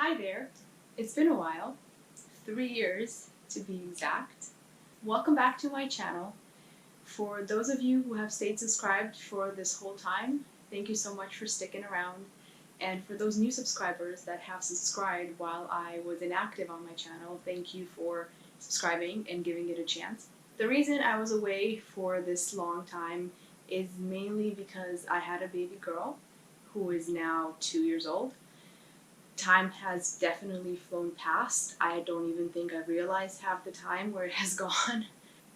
Hi there. It's been a while, 3 years to be exact. Welcome back to my channel. For those of you who have stayed subscribed for this whole time, thank you so much for sticking around. And for those new subscribers that have subscribed while I was inactive on my channel, thank you for subscribing and giving it a chance. The reason I was away for this long time is mainly because I had a baby girl who is now 2 years old. Time has definitely flown past. I don't even think I realized half the time where it has gone.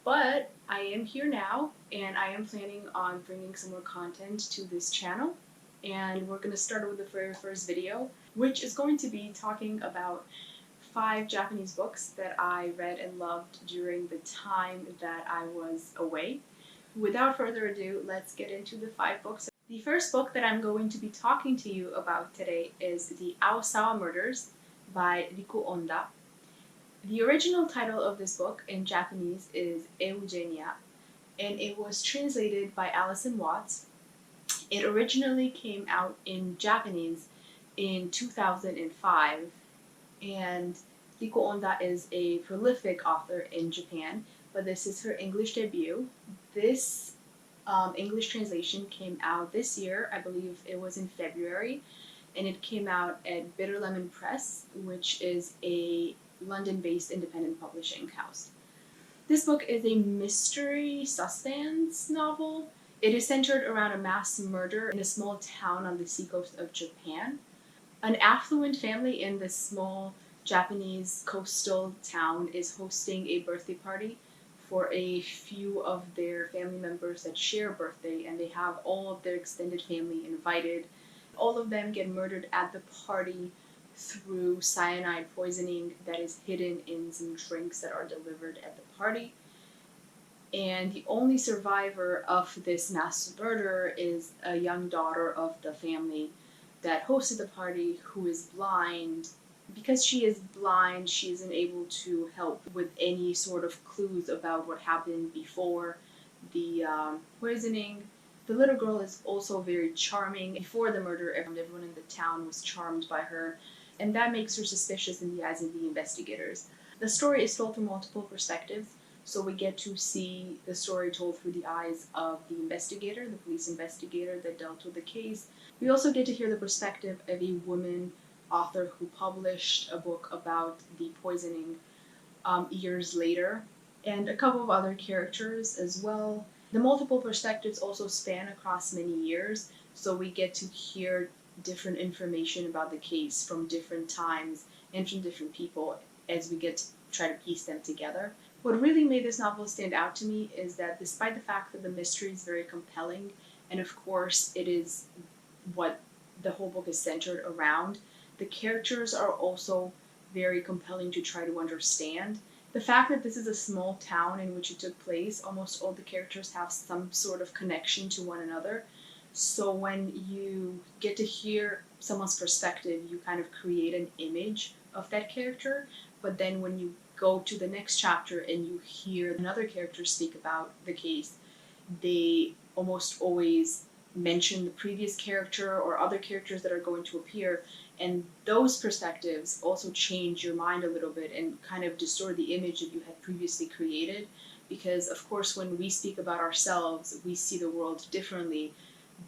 But I am here now, and I am planning on bringing some more content to this channel. And we're going to start with the very first video, which is going to be talking about 5 Japanese books that I read and loved during the time that I was away. Without further ado, let's get into the 5 books. The first book that I'm going to be talking to you about today is the Aosa Murders by Riku Onda. The original title of this book in Japanese is Eugenia, and it was translated by Alison Watts. It originally came out in Japanese in 2005, and Riku Onda is a prolific author in Japan, but this is her English debut. This English translation came out this year. I believe it was in February, and it came out at Bitter Lemon Press, which is a London-based independent publishing house. This book is a mystery suspense novel. It is centered around a mass murder in a small town on the seacoast of Japan. An affluent family in this small Japanese coastal town is hosting a birthday party for a few of their family members that share a birthday, and they have all of their extended family invited. All of them get murdered at the party through cyanide poisoning that is hidden in some drinks that are delivered at the party. And the only survivor of this mass murder is a young daughter of the family that hosted the party, who is blind. Because she is blind, she isn't able to help with any sort of clues about what happened before the poisoning. The little girl is also very charming. Before the murder, everyone in the town was charmed by her, and that makes her suspicious in the eyes of the investigators. The story is told through multiple perspectives, so we get to see the story told through the eyes of the investigator, the police investigator that dealt with the case. We also get to hear the perspective of a woman author who published a book about the poisoning years later, and a couple of other characters as well. The multiple perspectives also span across many years, so we get to hear different information about the case from different times and from different people as we get to try to piece them together. What really made this novel stand out to me is that despite the fact that the mystery is very compelling, and of course it is what the whole book is centered around, the characters are also very compelling to try to understand. The fact that this is a small town in which it took place, almost all the characters have some sort of connection to one another. So when you get to hear someone's perspective, you kind of create an image of that character. But then when you go to the next chapter and you hear another character speak about the case, they almost always mention the previous character or other characters that are going to appear, and those perspectives also change your mind a little bit and kind of distort the image that you had previously created, because of course when we speak about ourselves, we see the world differently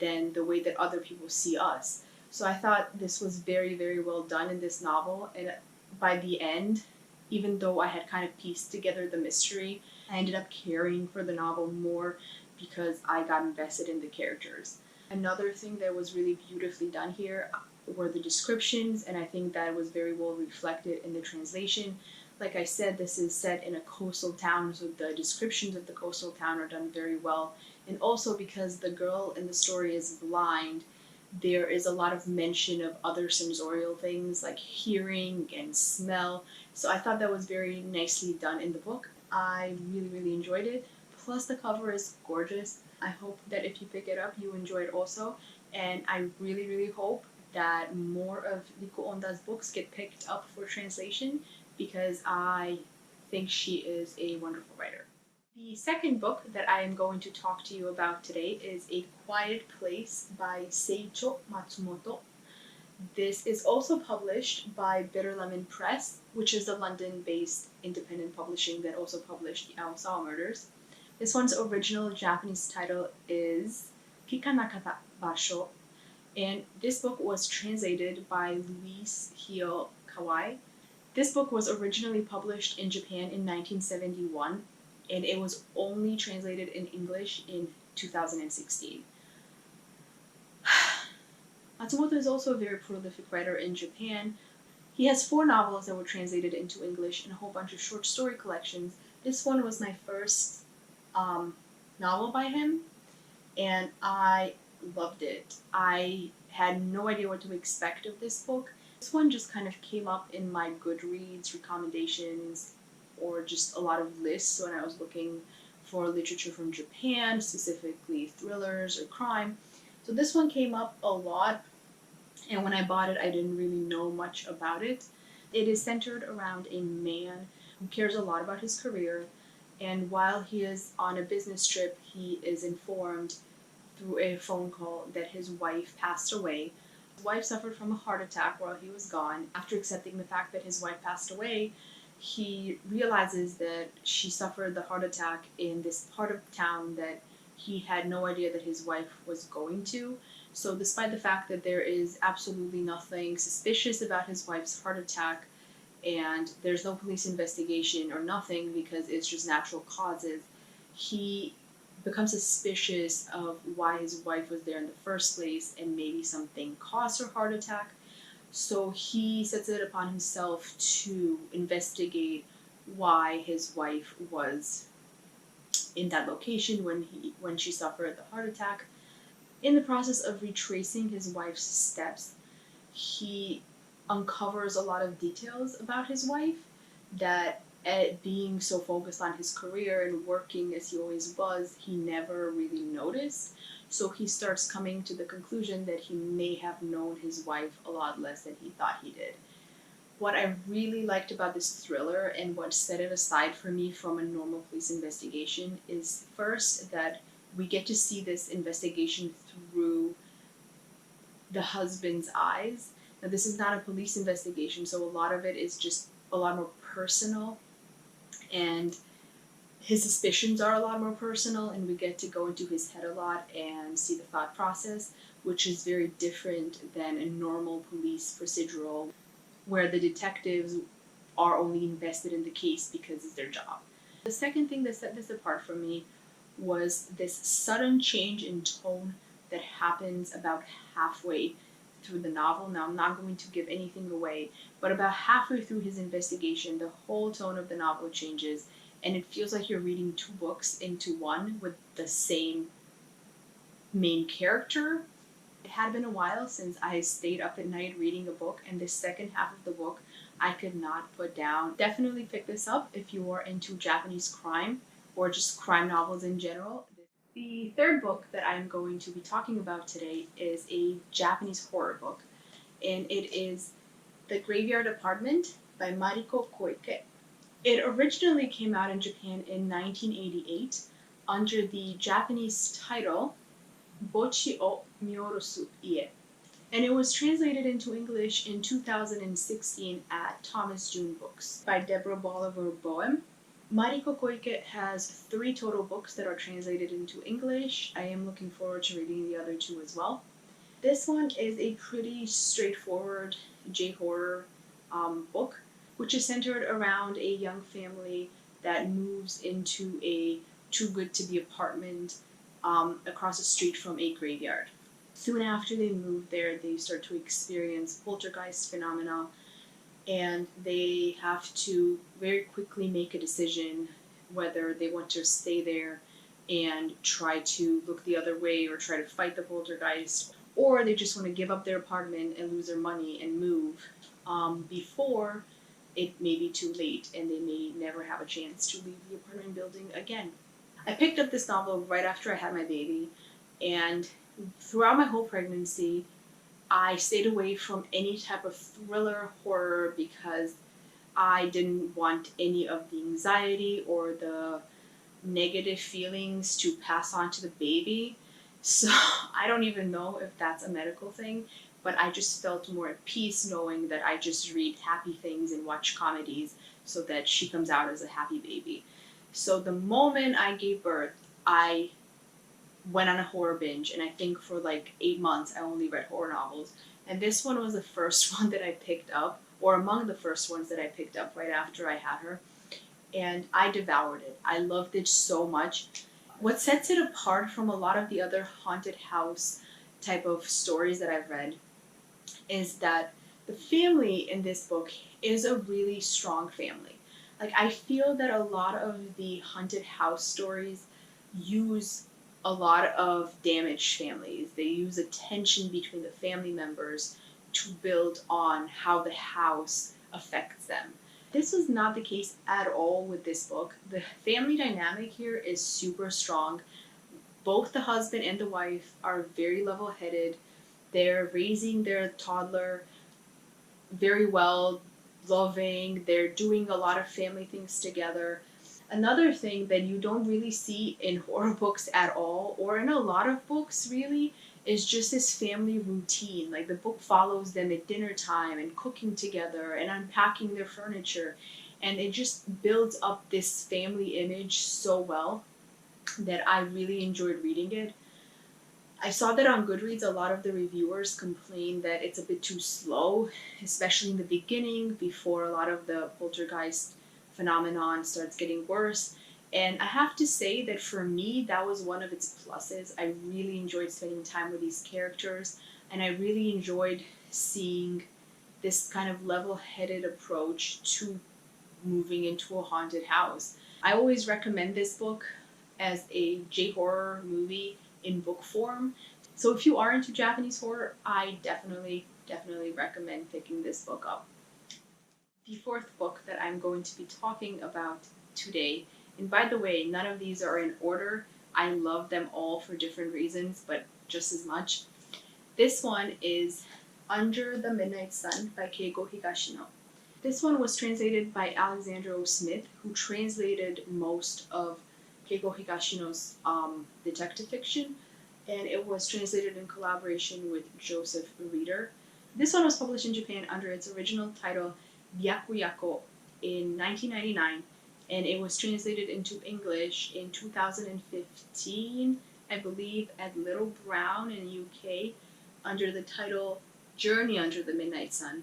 than the way that other people see us. So I thought this was very, very well done in this novel, and by the end, even though I had kind of pieced together the mystery, I ended up caring for the novel more because I got invested in the characters. Another thing that was really beautifully done here were the descriptions, and I think that was very well reflected in the translation. Like I said, this is set in a coastal town, so the descriptions of the coastal town are done very well. And also because the girl in the story is blind, there is a lot of mention of other sensorial things like hearing and smell. So I thought that was very nicely done in the book. I really, really enjoyed it. Plus the cover is gorgeous. I hope that if you pick it up, you enjoy it also. And I really, really hope that more of Riku Onda's books get picked up for translation, because I think she is a wonderful writer. The second book that I am going to talk to you about today is A Quiet Place by Seicho Matsumoto. This is also published by Bitter Lemon Press, which is a London-based independent publishing that also published the Aosa Murders. This one's original Japanese title is Kikanakata Basho, and this book was translated by Louise Hio Kawai. This book was originally published in Japan in 1971, and it was only translated in English in 2016. Matsumoto is also a very prolific writer in Japan. He has 4 novels that were translated into English and a whole bunch of short story collections. This one was my first novel by him, and I loved it. I had no idea what to expect of this book. This one just kind of came up in my Goodreads recommendations or just a lot of lists when I was looking for literature from Japan, specifically thrillers or crime. So this one came up a lot, and when I bought it, I didn't really know much about it. It is centered around a man who cares a lot about his career, and while he is on a business trip, he is informed through a phone call that his wife passed away. His wife suffered from a heart attack while he was gone. After accepting the fact that his wife passed away, he realizes that she suffered the heart attack in this part of town that he had no idea that his wife was going to. So despite the fact that there is absolutely nothing suspicious about his wife's heart attack, and there's no police investigation or nothing because it's just natural causes, he becomes suspicious of why his wife was there in the first place, and maybe something caused her heart attack. So he sets it upon himself to investigate why his wife was in that location when she suffered the heart attack. In the process of retracing his wife's steps, he uncovers a lot of details about his wife that, being so focused on his career and working as he always was, he never really noticed. So he starts coming to the conclusion that he may have known his wife a lot less than he thought he did. What I really liked about this thriller and what set it aside for me from a normal police investigation is first that we get to see this investigation through the husband's eyes. Now, this is not a police investigation, so a lot of it is just a lot more personal, and his suspicions are a lot more personal, and we get to go into his head a lot and see the thought process, which is very different than a normal police procedural where the detectives are only invested in the case because it's their job. The second thing that set this apart for me was this sudden change in tone that happens about halfway through the novel. Now, I'm not going to give anything away, but about halfway through his investigation, the whole tone of the novel changes, and it feels like you're reading 2 books into one with the same main character. It had been a while since I stayed up at night reading a book, and the second half of the book I could not put down. Definitely pick this up if you are into Japanese crime or just crime novels in general. The third book that I'm going to be talking about today is a Japanese horror book, and it is The Graveyard Apartment by Mariko Koike. It originally came out in Japan in 1988 under the Japanese title Bochi o Myorusu Ie, and it was translated into English in 2016 at Thomas June Books by Deborah Bolivar Boehm. Mariko Koike has 3 total books that are translated into English. I am looking forward to reading the other 2 as well. This one is a pretty straightforward j-horror book, which is centered around a young family that moves into a too-good-to-be apartment across the street from a graveyard. Soon after they move there, they start to experience poltergeist phenomena, and they have to very quickly make a decision whether they want to stay there and try to look the other way or try to fight the poltergeist, or they just want to give up their apartment and lose their money and move before it may be too late and they may never have a chance to leave the apartment building again. I picked up this novel right after I had my baby, and throughout my whole pregnancy, I stayed away from any type of thriller horror because I didn't want any of the anxiety or the negative feelings to pass on to the baby. So I don't even know if that's a medical thing, but I just felt more at peace knowing that I just read happy things and watch comedies so that she comes out as a happy baby. So the moment I gave birth, I went on a horror binge, and I think for like 8 months I only read horror novels. And this one was the first one that I picked up, or among the first ones that I picked up right after I had her. And I devoured it. I loved it so much. What sets it apart from a lot of the other haunted house type of stories that I've read is that the family in this book is a really strong family. Like, I feel that a lot of the haunted house stories use a lot of damaged families. They use a tension between the family members to build on how the house affects them. This was not the case at all with this book. The family dynamic here is super strong. Both the husband and the wife are very level-headed. They're raising their toddler very well, loving. They're doing a lot of family things together. Another thing that you don't really see in horror books at all, or in a lot of books really, is just this family routine. Like, the book follows them at dinner time and cooking together and unpacking their furniture. And it just builds up this family image so well that I really enjoyed reading it. I saw that on Goodreads, a lot of the reviewers complain that it's a bit too slow, especially in the beginning, before a lot of the poltergeist phenomenon starts getting worse. And I have to say that for me, that was one of its pluses. I really enjoyed spending time with these characters, and I really enjoyed seeing this kind of level-headed approach to moving into a haunted house. I always recommend this book as a j-horror movie in book form. So if you are into Japanese horror, I definitely recommend picking this book up. The fourth book that I'm going to be talking about today, and by the way, none of these are in order. I love them all for different reasons, but just as much. This one is Under the Midnight Sun by Keigo Higashino. This one was translated by Alexandra O. Smith, who translated most of Keigo Higashino's detective fiction, and it was translated in collaboration with Joseph Reeder. This one was published in Japan under its original title Byaku in 1999, and it was translated into English in 2015, I believe, at Little Brown in the UK under the title Journey Under the Midnight Sun.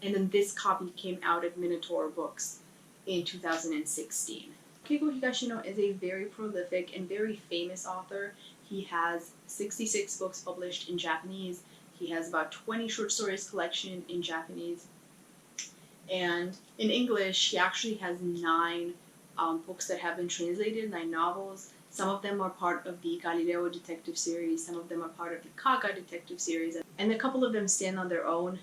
And then this copy came out at Minotaur Books in 2016. Keigo Higashino is a very prolific and very famous author. He has 66 books published in Japanese. He has about 20 short stories collection in Japanese. And in English, he actually has 9 books that have been translated, 9 novels. Some of them are part of the Galileo detective series. Some of them are part of the Kaga detective series. And a couple of them stand on their own,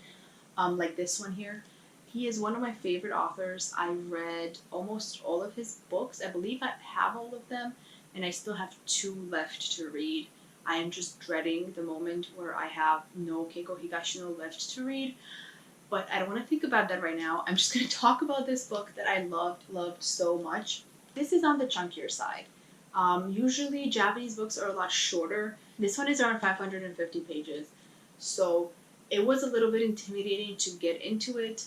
like this one here. He is one of my favorite authors. I read almost all of his books. I believe I have all of them, and I still have 2 left to read. I am just dreading the moment where I have no Keigo Higashino left to read, but I don't want to think about that right now. I'm just going to talk about this book that I loved so much. This is on the chunkier side. Usually Japanese books are a lot shorter. This one is around 550 pages, so it was a little bit intimidating to get into it.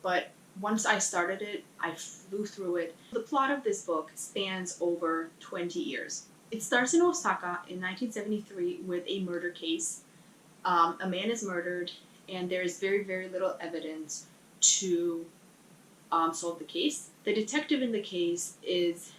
But once I started it, I flew through it. The plot of this book spans over 20 years. It starts in Osaka in 1973 with a murder case. A man is murdered, and there is very little evidence to solve the case. The detective in the case is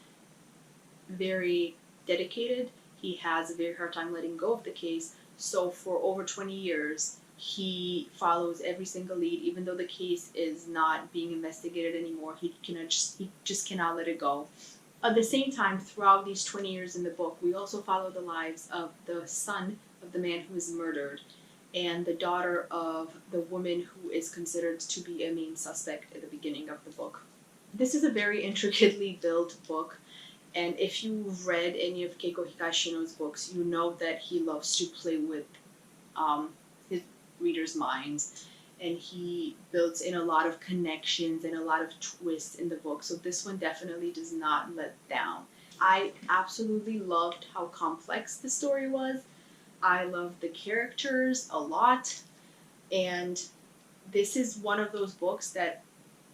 very dedicated. He has a very hard time letting go of the case. So for over 20 years, he follows every single lead, even though the case is not being investigated anymore. He just cannot let it go. At the same time, throughout these 20 years in the book, we also follow the lives of the son of the man who is murdered and the daughter of the woman who is considered to be a main suspect at the beginning of the book. This is a very intricately built book, and if you've read any of Keigo Higashino's books, you know that he loves to play with his readers' minds, and he builds in a lot of connections and a lot of twists in the book, so this one definitely does not let down. I absolutely loved how complex the story was. I love the characters a lot, and this is one of those books that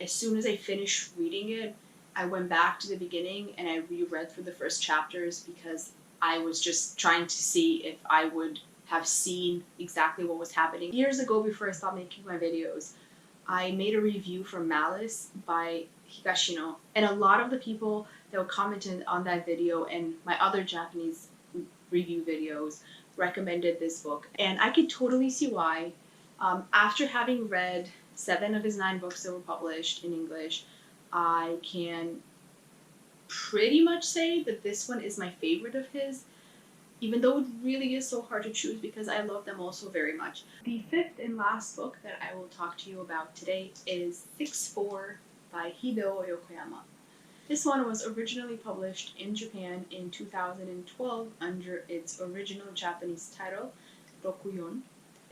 as soon as I finished reading it, I went back to the beginning and I reread through the first chapters because I was just trying to see if I would have seen exactly what was happening. Years ago, before I stopped making my videos, I made a review for Malice by Higashino, and a lot of the people that were commenting on that video and my other Japanese review videos recommended this book, and I could totally see why. After having read 7 of his 9 books that were published in English, I can pretty much say that this one is my favorite of his, even though it really is so hard to choose because I love them all so very much. The 5th and last book that I will talk to you about today is 6-4 by Hideo Yokoyama. This one was originally published in Japan in 2012 under its original Japanese title, Rokuyon.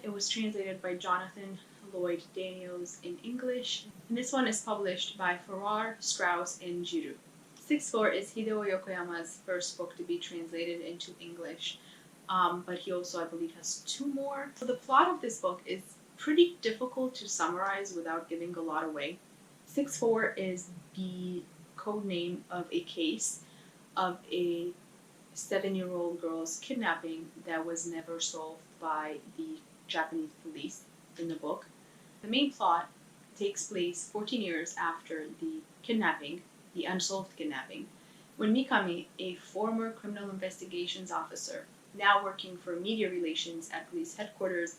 It was translated by Jonathan Lloyd Daniels in English, and this one is published by Farrar, Straus, and Giroux. 6-4 is Hideo Yokoyama's first book to be translated into English, but he also, I believe, has 2 more. So the plot of this book is pretty difficult to summarize without giving a lot away. 6-4 is the code name of a case of a 7-year-old girl's kidnapping that was never solved by the Japanese police in the book. The main plot takes place 14 years after the kidnapping, the unsolved kidnapping, when Mikami, a former criminal investigations officer, now working for media relations at police headquarters,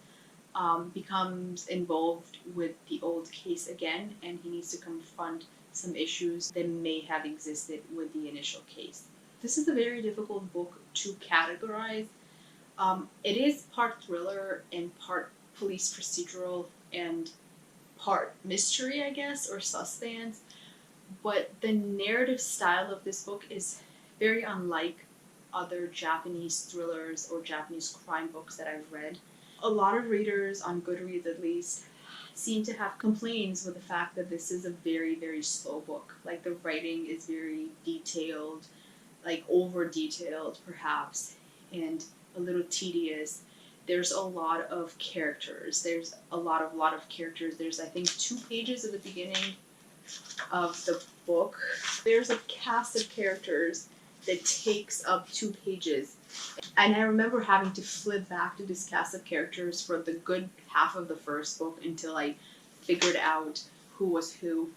becomes involved with the old case again, and he needs to confront some issues that may have existed with the initial case. This is a very difficult book to categorize. It is part thriller and part police procedural and part mystery, I guess, or suspense. But the narrative style of this book is very unlike other Japanese thrillers or Japanese crime books that I've read. A lot of readers, on Goodreads at least, seem to have complaints with the fact that this is a very, very slow book. Like, the writing is very detailed, like over-detailed perhaps, and a little tedious. There's a lot of characters. There's a lot of characters. There's, I think, 2 pages at the beginning of the book. There's a cast of characters that takes up 2 pages. And I remember having to flip back to this cast of characters for the good half of the first book until I figured out who was who.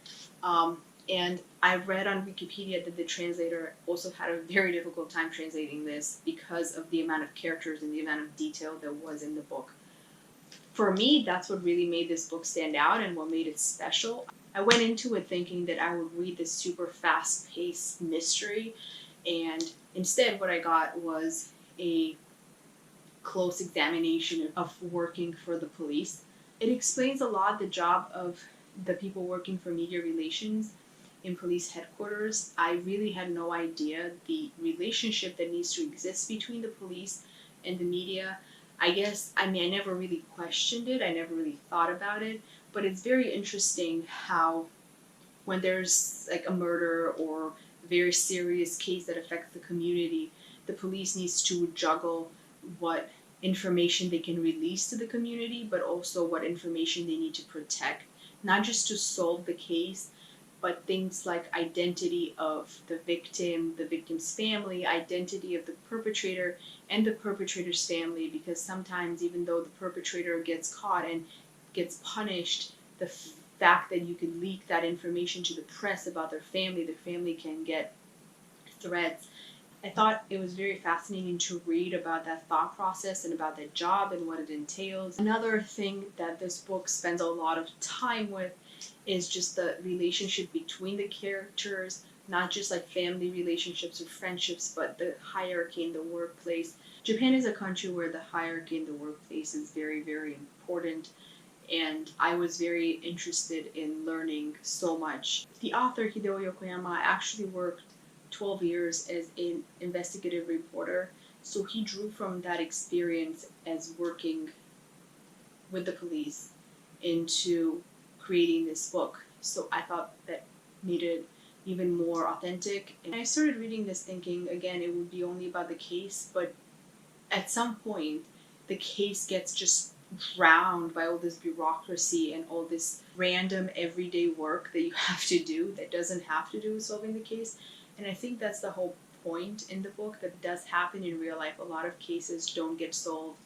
And I read on Wikipedia that the translator also had a very difficult time translating this because of the amount of characters and the amount of detail that was in the book. For me, that's what really made this book stand out and what made it special. I went into it thinking that I would read this super fast-paced mystery, and instead what I got was a close examination of working for the police. It explains a lot the job of the people working for media relations in police headquarters. I really had no idea the relationship that needs to exist between the police and the media. I never really questioned it. I never really thought about it. But it's very interesting how when there's like a murder or a very serious case that affects the community, the police needs to juggle what information they can release to the community, but also what information they need to protect, not just to solve the case, but things like identity of the victim, the victim's family, identity of the perpetrator, and the perpetrator's family, because sometimes even though the perpetrator gets caught and gets punished, the fact that you can leak that information to the press about their family can get threats. I thought it was very fascinating to read about that thought process and about that job and what it entails. Another thing that this book spends a lot of time with is just the relationship between the characters, not just like family relationships or friendships, but the hierarchy in the workplace. Japan is a country where the hierarchy in the workplace is very, very important, and I was very interested in learning so much. The author, Hideo Yokoyama, actually worked 12 years as an investigative reporter, so he drew from that experience as working with the police into creating this book. So I thought that made it even more authentic. And I started reading this thinking, again, it would be only about the case, but at some point the case gets just drowned by all this bureaucracy and all this random everyday work that you have to do that doesn't have to do with solving the case. And I think that's the whole point in the book, that does happen in real life. A lot of cases don't get solved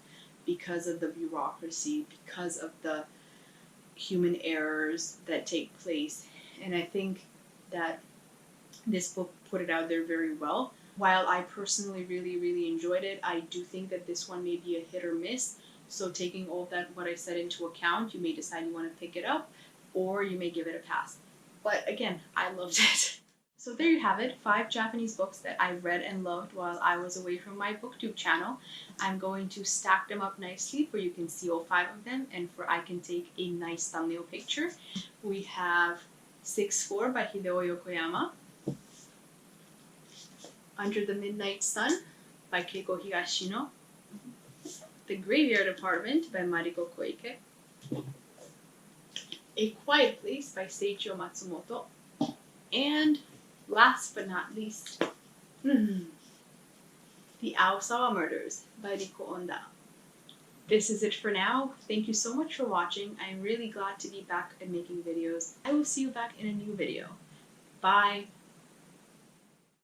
because of the bureaucracy, because of the human errors that take place. And I think that this book put it out there very well. While I personally really enjoyed it, I do think that this one may be a hit or miss. So taking all that, what I said into account, you may decide you want to pick it up, or you may give it a pass. But again, I loved it. So there you have it, 5 Japanese books that I read and loved while I was away from my Booktube channel. I'm going to stack them up nicely where you can see all 5 of them, and for I can take a nice thumbnail picture. We have 6-4 by Hideo Yokoyama, Under the Midnight Sun by Keiko Higashino, The Graveyard Apartment by Mariko Koike, A Quiet Place by Seiichiro Matsumoto, and last but not least, The Aosa Murders by Riko Onda. This is it for now. Thank you so much for watching. I'm really glad to be back and making videos. I will see you back in a new video. Bye!